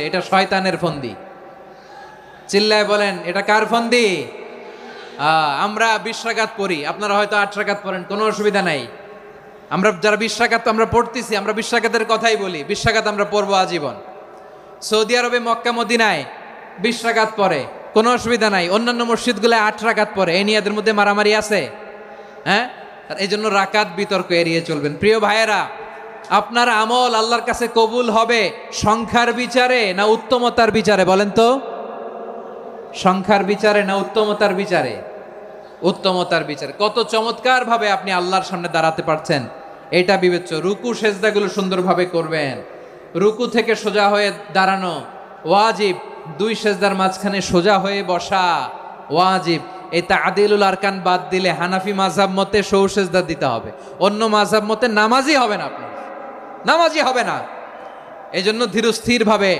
এটা শয়তানের ফন্দি। চিল্লায় বলেন এটা কার ফন্দি? আমরা 20 রাকাত পড়ি, আপনারা হয়তো 8 রাকাত পড়েন, কোনো অসুবিধা নাই। আমরা যারা 20 রাকাত আমরা পড়তেছি, আমরা 20 রাকাতের কথাই বলি, 20 রাকাত আমরা পড়বো আজীবন। সৌদি আরবে মক্কা মদিনায় 20 রাকাত পড়ে, কোনো অসুবিধা নাই। অন্যান্য মসজিদগুলোয় 8 রাকাত পড়ে, এই নিয়ে এদের মধ্যে মারামারি আছে? হ্যাঁ, এই জন্য রাকাত বিতর্ক এড়িয়ে চলবেন। প্রিয় ভাইয়েরা, আপনার আমল আল্লাহর কাছে কবুল হবে সংখ্যার বিচারে না উত্তমতার বিচারে? বলেন তো, সংখ্যার বিচারে না উত্তমতার বিচারে? উত্তমতার বিচারে। কত চমৎকার ভাবে আপনি আল্লাহর সামনে দাঁড়াতে পারছেন এটা বিবেচ্য। রুকু সেজদাগুলো সুন্দরভাবে করবেন, রুকু থেকে সোজা হয়ে দাঁড়ানো ওয়াজিব, 2 সেজদার মাঝখানে সোজা হয়ে বসা ওয়াজিব। এই তা'দিলুল আরকান বাদ দিলে হানাফি মাযহাব মতে সৌ সেজদা দিতে হবে, অন্য মাযহাব মতে নামাজই হবে না, আপনি নামাজই হবে না। এই জন্য ধীরস্থির ভাবে